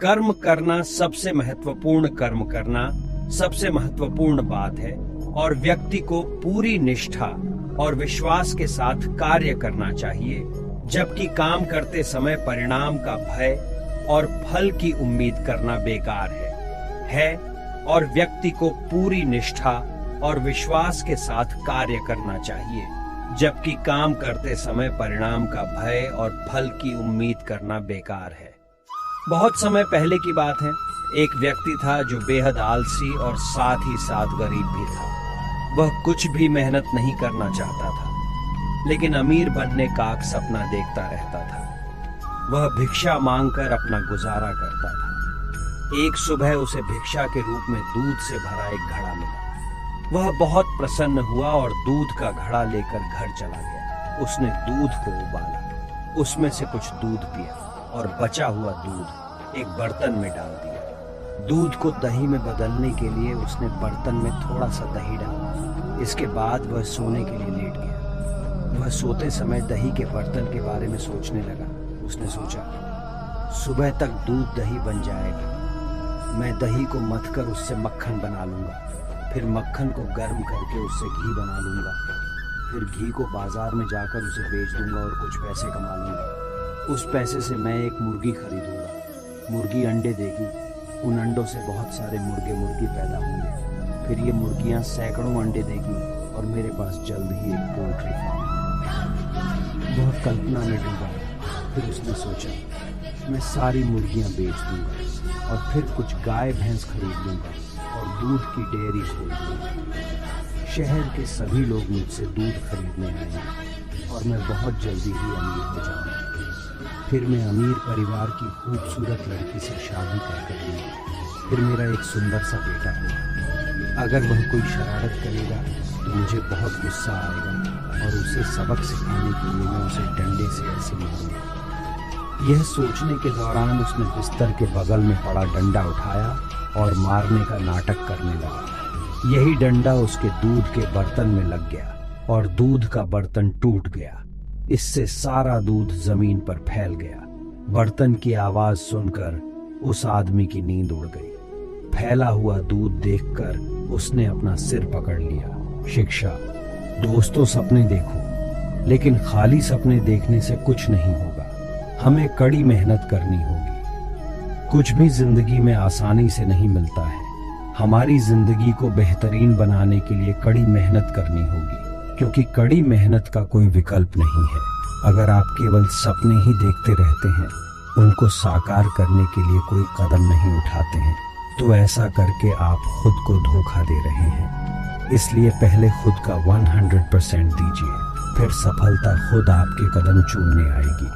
कर्म करना सबसे महत्वपूर्ण बात है और व्यक्ति को पूरी निष्ठा और विश्वास के साथ कार्य करना चाहिए, जबकि काम करते समय परिणाम का भय और फल की उम्मीद करना बेकार है और व्यक्ति को पूरी निष्ठा और विश्वास के साथ कार्य करना चाहिए, जबकि काम करते समय परिणाम का भय और फल की उम्मीद करना बेकार है। बहुत समय पहले की बात है, एक व्यक्ति था जो बेहद आलसी और साथ ही साथ गरीब भी था। वह कुछ भी मेहनत नहीं करना चाहता था, लेकिन अमीर बनने का सपना देखता रहता था। वह भिक्षा मांगकर अपना गुजारा करता था। एक सुबह उसे भिक्षा के रूप में दूध से भरा एक घड़ा मिला। वह बहुत प्रसन्न हुआ और दूध का घड़ा लेकर घर चला गया। उसने दूध को उबाला, उसमें से कुछ दूध पिया और बचा हुआ दूध एक बर्तन में डाल दिया। दूध को दही में बदलने के लिए उसने बर्तन में थोड़ा सा दही डाला। इसके बाद वह सोने के लिए लेट गया। वह सोते समय दही के बर्तन के बारे में सोचने लगा। उसने सोचा, सुबह तक दूध दही बन जाएगा। मैं दही को मथकर उससे मक्खन बना लूंगा, फिर मक्खन को गर्म करके उससे घी बना लूंगा, फिर घी को बाजार में जाकर उसे बेच दूंगा और कुछ पैसे कमा लूंगा। उस पैसे से मैं एक मुर्गी खरीदूंगा। मुर्गी अंडे देगी, उन अंडों से बहुत सारे मुर्गी पैदा होंगे। फिर ये मुर्गियां सैकड़ों अंडे देगी और मेरे पास जल्द ही एक पोल्ट्री फार्म। वह कल्पना में डूबा। फिर उसने सोचा, मैं सारी मुर्गियां बेच दूंगा और फिर कुछ गाय भैंस खरीद लूंगा और दूध की डेयरी खोल दूंगा। शहर के सभी लोग मुझसे दूध खरीदने आएंगे और मैं बहुत जल्दी ही अमीर हो जाऊंगा। फिर मैं अमीर परिवार की खूबसूरत लड़की से शादी कर लूंगा। फिर मेरा एक सुंदर सा बेटा होगा। अगर वह कोई शरारत करेगा तो मुझे बहुत गुस्सा आएगा और उसे सबक सिखाने के लिए मैं उसे डंडे से ऐसे मारूंगा। यह सोचने के दौरान उसने बिस्तर के बगल में पड़ा डंडा उठाया और मारने का नाटक करने लगा। यही डंडा उसके दूध के बर्तन में लग गया और दूध का बर्तन टूट गया। इससे सारा दूध जमीन पर फैल गया। बर्तन की आवाज सुनकर उस आदमी की नींद उड़ गई। फैला हुआ दूध देखकर उसने अपना सिर पकड़ लिया। शिक्षा, दोस्तों, सपने देखो, लेकिन खाली सपने देखने से कुछ नहीं होगा। हमें कड़ी मेहनत करनी होगी। कुछ भी जिंदगी में आसानी से नहीं मिलता है। हमारी जिंदगी को बेहतरीन बनाने के लिए कड़ी मेहनत करनी होगी, क्योंकि कड़ी मेहनत का कोई विकल्प नहीं है। अगर आप केवल सपने ही देखते रहते हैं, उनको साकार करने के लिए कोई कदम नहीं उठाते हैं, तो ऐसा करके आप खुद को धोखा दे रहे हैं। इसलिए पहले खुद का 100% दीजिए, फिर सफलता खुद आपके कदम चूमने आएगी।